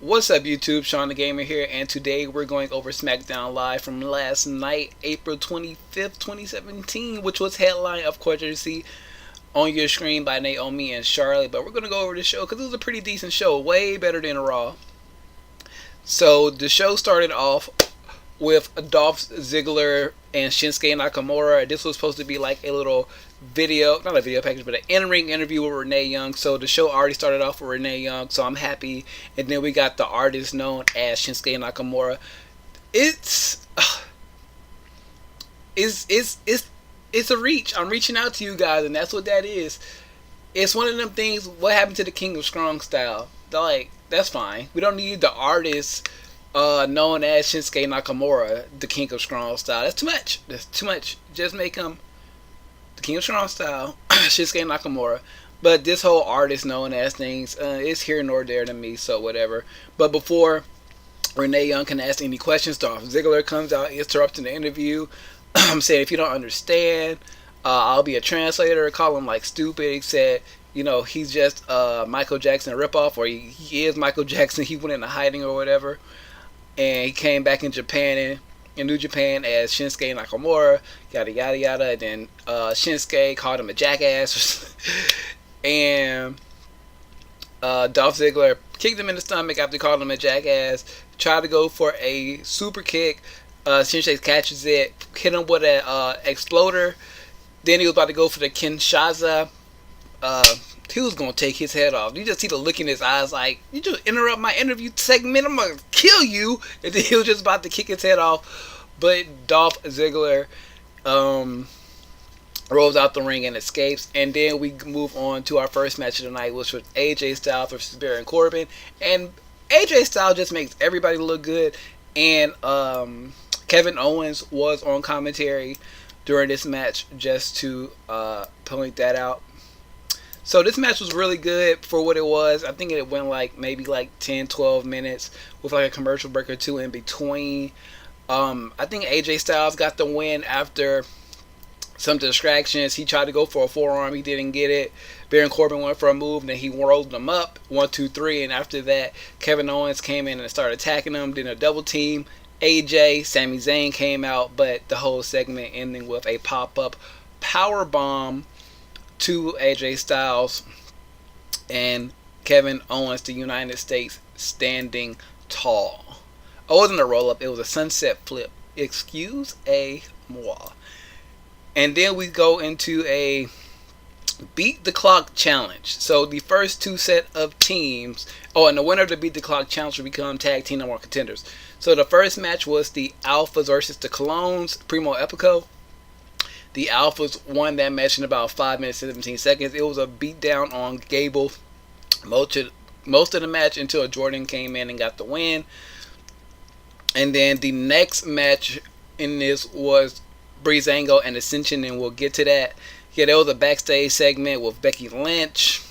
What's up YouTube, Shawn DaGamer here, and today we're going over SmackDown Live from last night, April 25th, 2017, which was headline, of course, you see on your screen by Naomi and Charlotte, but we're going to go over the show because it was a pretty decent show, way better than Raw. So the show started off with Dolph Ziggler and Shinsuke Nakamura. This was supposed to be like a little video, not a video package, but an in-ring interview with Renee Young. So the show already started off with Renee Young, so I'm happy. And then we got the artist known as Shinsuke Nakamura. It's a reach. I'm reaching out to you guys, and that's what that is. It's one of them things. What happened to the King of Strong style? Like, that's fine. We don't need the artist known as Shinsuke Nakamura, the King of Strong style. That's too much. That's too much. Just make him the King of Strong style, Shinsuke Nakamura. But this whole artist known as things is here nor there to me, so whatever. But before Renee Young can ask any questions, Dolph Ziggler comes out, interrupting the interview. I'm saying, if you don't understand, I'll be a translator. Call him like stupid. He said, you know, he's just Michael Jackson ripoff, or he is Michael Jackson. He went into hiding or whatever. And he came back in Japan, in New Japan, as Shinsuke Nakamura, yada yada yada. And then Shinsuke called him a jackass, and Dolph Ziggler kicked him in the stomach after calling him a jackass. Tried to go for a super kick. Shinsuke catches it, hit him with an exploder. Then he was about to go for the Kinshasa. He was gonna take his head off. You just see the look in his eyes, like, you just interrupt my interview segment, I'm gonna kill you. And then he was just about to kick his head off, but Dolph Ziggler rolls out the ring and escapes. And then we move on to our first match of the night, which was AJ Styles versus Baron Corbin. And AJ Styles just makes everybody look good. And Kevin Owens was on commentary during this match, just to point that out. So this match was really good for what it was. I think it went maybe 10-12 minutes with like a commercial break or two in between. I think AJ Styles got the win after some distractions. He tried to go for a forearm, he didn't get it. Baron Corbin went for a move, and then he rolled him up 1, 2, 3, and after that Kevin Owens came in and started attacking him. Then a double team. AJ, Sami Zayn came out, but the whole segment ending with a pop-up power bomb to AJ Styles and Kevin Owens, the United States, standing tall. It wasn't a roll-up, it was a sunset flip. Excuse-moi. And then we go into a Beat the Clock challenge. So the first two set of teams, and the winner of the Beat the Clock challenge will become tag team number one contenders. So the first match was the Alphas versus the Clones, Primo Epico. The Alphas won that match in about 5 minutes and 17 seconds. It was a beatdown on Gable most of the match until Jordan came in and got the win. And then the next match in this was Breezango and Ascension, and we'll get to that. Yeah, there was a backstage segment with Becky Lynch.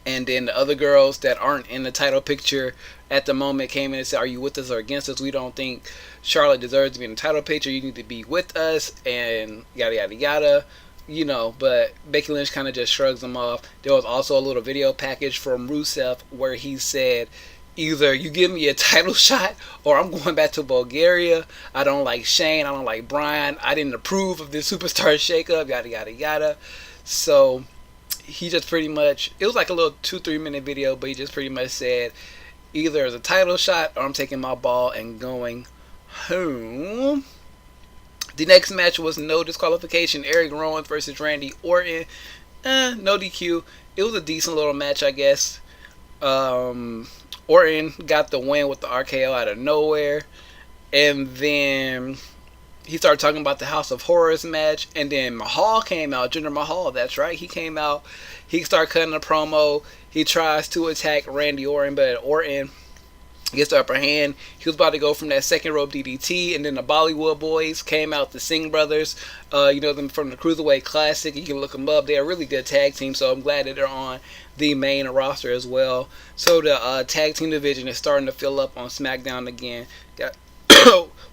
And then the other girls that aren't in the title picture at the moment came in and said, are you with us or against us? We don't think Charlotte deserves to be in the title picture. You need to be with us, and yada yada yada. You know, but Becky Lynch kind of just shrugs them off. There was also a little video package from Rusev where he said, either you give me a title shot or I'm going back to Bulgaria. I don't like Shane. I don't like Bryan. I didn't approve of this superstar shakeup. Yada yada yada. So he just pretty much, it was like a little 2-3 minute video, but he just pretty much said, either as a title shot or I'm taking my ball and going home. The next match was no disqualification. Eric Rowan versus Randy Orton. No DQ. It was a decent little match, I guess. Orton got the win with the RKO out of nowhere. And then he started talking about the House of Horrors match, and then Mahal came out. Jinder Mahal, that's right, he came out. He started cutting a promo. He tries to attack Randy Orton, but Orton gets the upper hand. He was about to go from that second rope DDT, and then the Bollywood Boys came out, the Singh brothers. You know them from the Cruiserweight Classic. You can look them up. They're a really good tag team, so I'm glad that they're on the main roster as well. So the tag team division is starting to fill up on SmackDown again.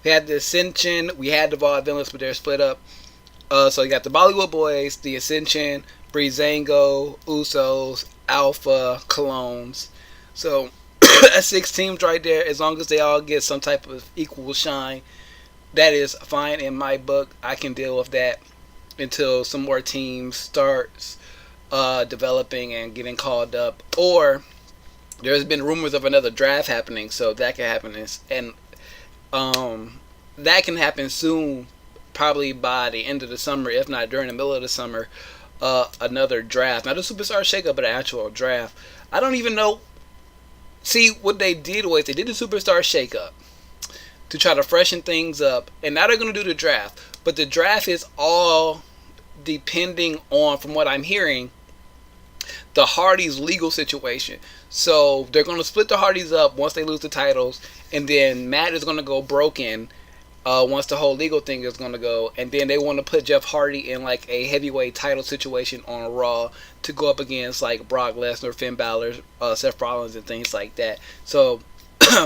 We had the Ascension, we had the Vaudevillains, but they're split up. So you got the Bollywood Boys, the Ascension, Breezango, Usos, Alpha, Clones. So That's 6 teams right there. As long as they all get some type of equal shine, that is fine in my book. I can deal with that until some more teams starts developing and getting called up, or there's been rumors of another draft happening, so that can happen, and that can happen soon, probably by the end of the summer, if not during the middle of the summer. Another draft, not a superstar shakeup, but an actual draft. I don't even know. See, what they did was they did the superstar shakeup to try to freshen things up, and now they're going to do the draft. But the draft is all depending on, from what I'm hearing, the Hardys' legal situation. So they're going to split the Hardys up once they lose the titles, and then Matt is going to go broken once the whole legal thing is going to go, and then they want to put Jeff Hardy in like a heavyweight title situation on Raw to go up against like Brock Lesnar, Finn Balor, Seth Rollins, and things like that. So,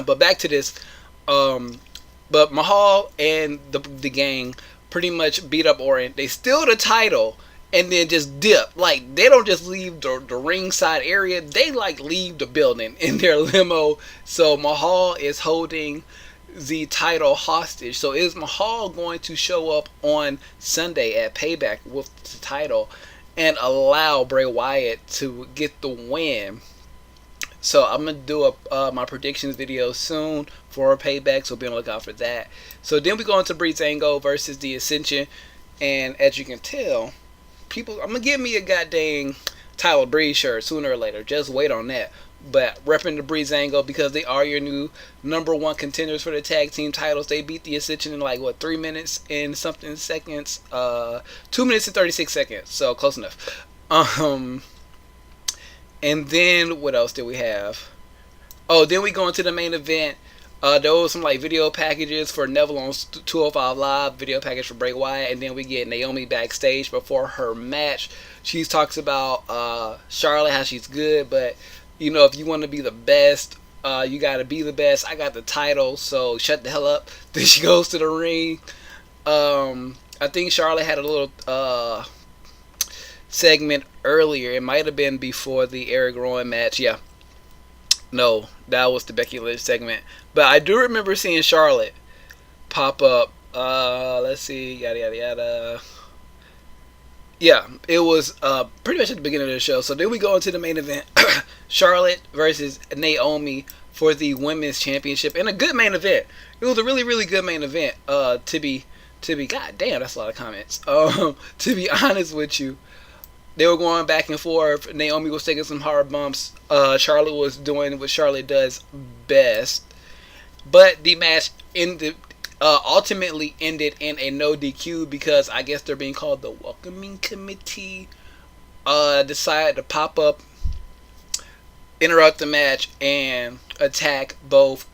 but back to this. But Mahal and the gang pretty much beat up Orton. They steal the title and then just dip. Like, they don't just leave the ringside area. They like leave the building in their limo. So Mahal is holding the title hostage. So is Mahal going to show up on Sunday at Payback with the title and allow Bray Wyatt to get the win? So I'm going to do my predictions video soon for Payback, so be on the lookout for that. So then we go into Breezango versus the Ascension, and as you can tell, people, I'm going to give me a goddamn Tyler Breeze shirt sooner or later. Just wait on that. But repping the Breezango because they are your new #1 contenders for the tag team titles. They beat the Ascension in like, what, 3 minutes and something seconds? 2 minutes and 36 seconds, so close enough. And then, what else did we have? Oh, then we go into the main event. There was some like video packages for Neville on 205 Live, video package for Bray Wyatt, and then we get Naomi backstage before her match. She talks about Charlotte, how she's good, but, you know, if you want to be the best, you got to be the best. I got the title, so shut the hell up. Then she goes to the ring. I think Charlotte had a little segment earlier. It might have been before the Eric Rowan match. Yeah. No, that was the Becky Lynch segment. But I do remember seeing Charlotte pop up. Let's see. Yada, yada, yada. Yeah, it was pretty much at the beginning of the show. So then we go into the main event. Charlotte versus Naomi for the Women's Championship. And a good main event. It was a really, really good main event. To be, god damn, that's a lot of comments. To be honest with you, they were going back and forth. Naomi was taking some hard bumps. Charlotte was doing what Charlotte does best. But the match ultimately ended in a no DQ because I guess they're being called the Welcoming Committee. Decided to pop up, interrupt the match, and attack both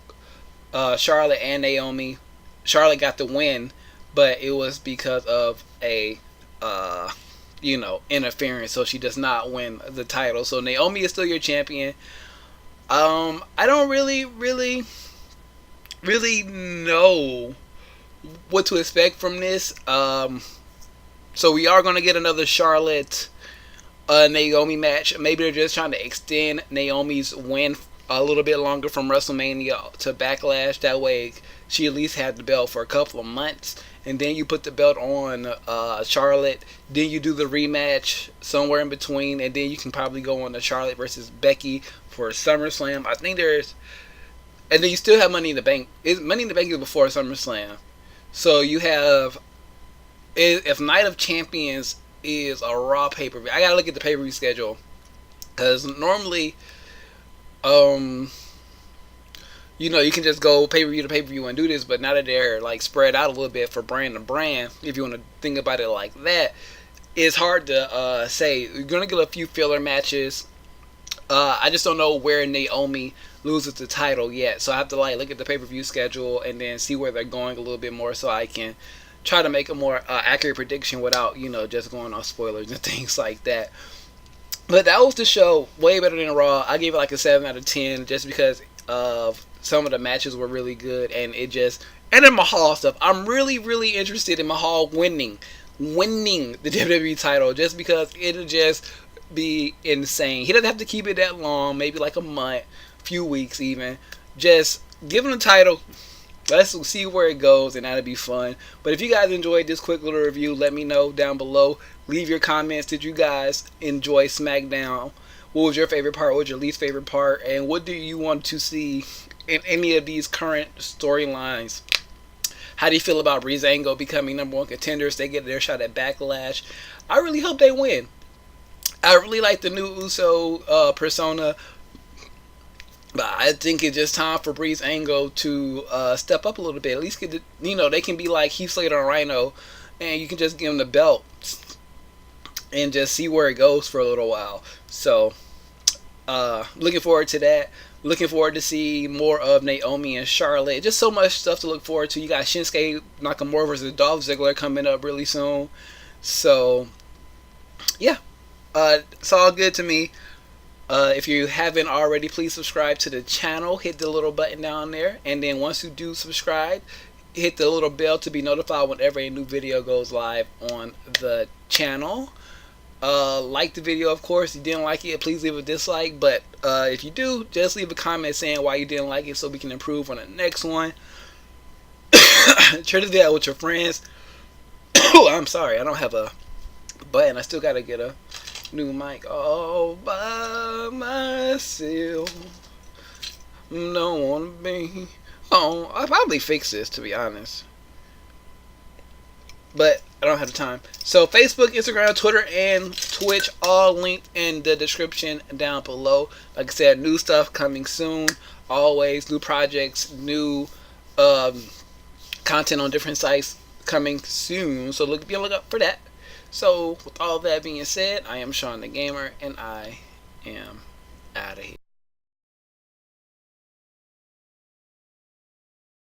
Charlotte and Naomi. Charlotte got the win, but it was because of a interference, so she does not win the title. So Naomi is still your champion. I don't really know what to expect from this. So we are going to get another Charlotte Naomi match. Maybe they're just trying to extend Naomi's win a little bit longer from WrestleMania to Backlash. That way she at least had the belt for a couple of months. And then you put the belt on Charlotte. Then you do the rematch somewhere in between. And then you can probably go on to Charlotte versus Becky for SummerSlam. I think there's... And then you still have Money in the Bank. Money in the Bank is before SummerSlam. So you have... If Night of Champions is a Raw pay-per-view... I gotta look at the pay-per-view schedule. Because normally... you can just go pay-per-view to pay-per-view and do this, but now that they're like spread out a little bit for brand to brand, if you want to think about it like that, it's hard to say. You're going to get a few filler matches. I just don't know where Naomi loses the title yet, so I have to like look at the pay-per-view schedule and then see where they're going a little bit more so I can try to make a more accurate prediction without, just going on spoilers and things like that. But that was the show. Way better than Raw. I gave it like a 7 out of 10 just because of some of the matches were really good, and then Mahal stuff. I'm really, really interested in Mahal winning the WWE title just because it'll just be insane. He doesn't have to keep it that long, maybe like a month, few weeks even. Just give them the title. Let's see where it goes, and that'll be fun. But if you guys enjoyed this quick little review, let me know down below. Leave your comments. Did you guys enjoy SmackDown? What was your favorite part? What was your least favorite part? And what do you want to see in any of these current storylines? How do you feel about Breezango becoming #1 contenders? They get their shot at Backlash. I really hope they win. I really like the new Uso persona. But I think it's just time for Breezango to step up a little bit. At least get the, they can be like Heath Slater and Rhino, and you can just give them the belt and just see where it goes for a little while. So, looking forward to that. Looking forward to see more of Naomi and Charlotte. Just so much stuff to look forward to. You got Shinsuke Nakamura versus Dolph Ziggler coming up really soon. So, yeah, it's all good to me. If you haven't already, please subscribe to the channel. Hit the little button down there. And then once you do subscribe, hit the little bell to be notified whenever a new video goes live on the channel. Like the video, of course. If you didn't like it, please leave a dislike. But if you do, just leave a comment saying why you didn't like it so we can improve on the next one. Share this video with your friends. Oh, I'm sorry. I don't have a button. I still got to get a new mic all by myself. Don't wanna be. Oh, I'll probably fix this, to be honest, but I don't have the time. So Facebook, Instagram, Twitter, and Twitch, all linked in the description down below. Like I said, new stuff coming soon. Always new projects, new content on different sites coming soon. So be on the lookout for that. So, with all that being said, I am Shawn DaGamer, and I am out of here.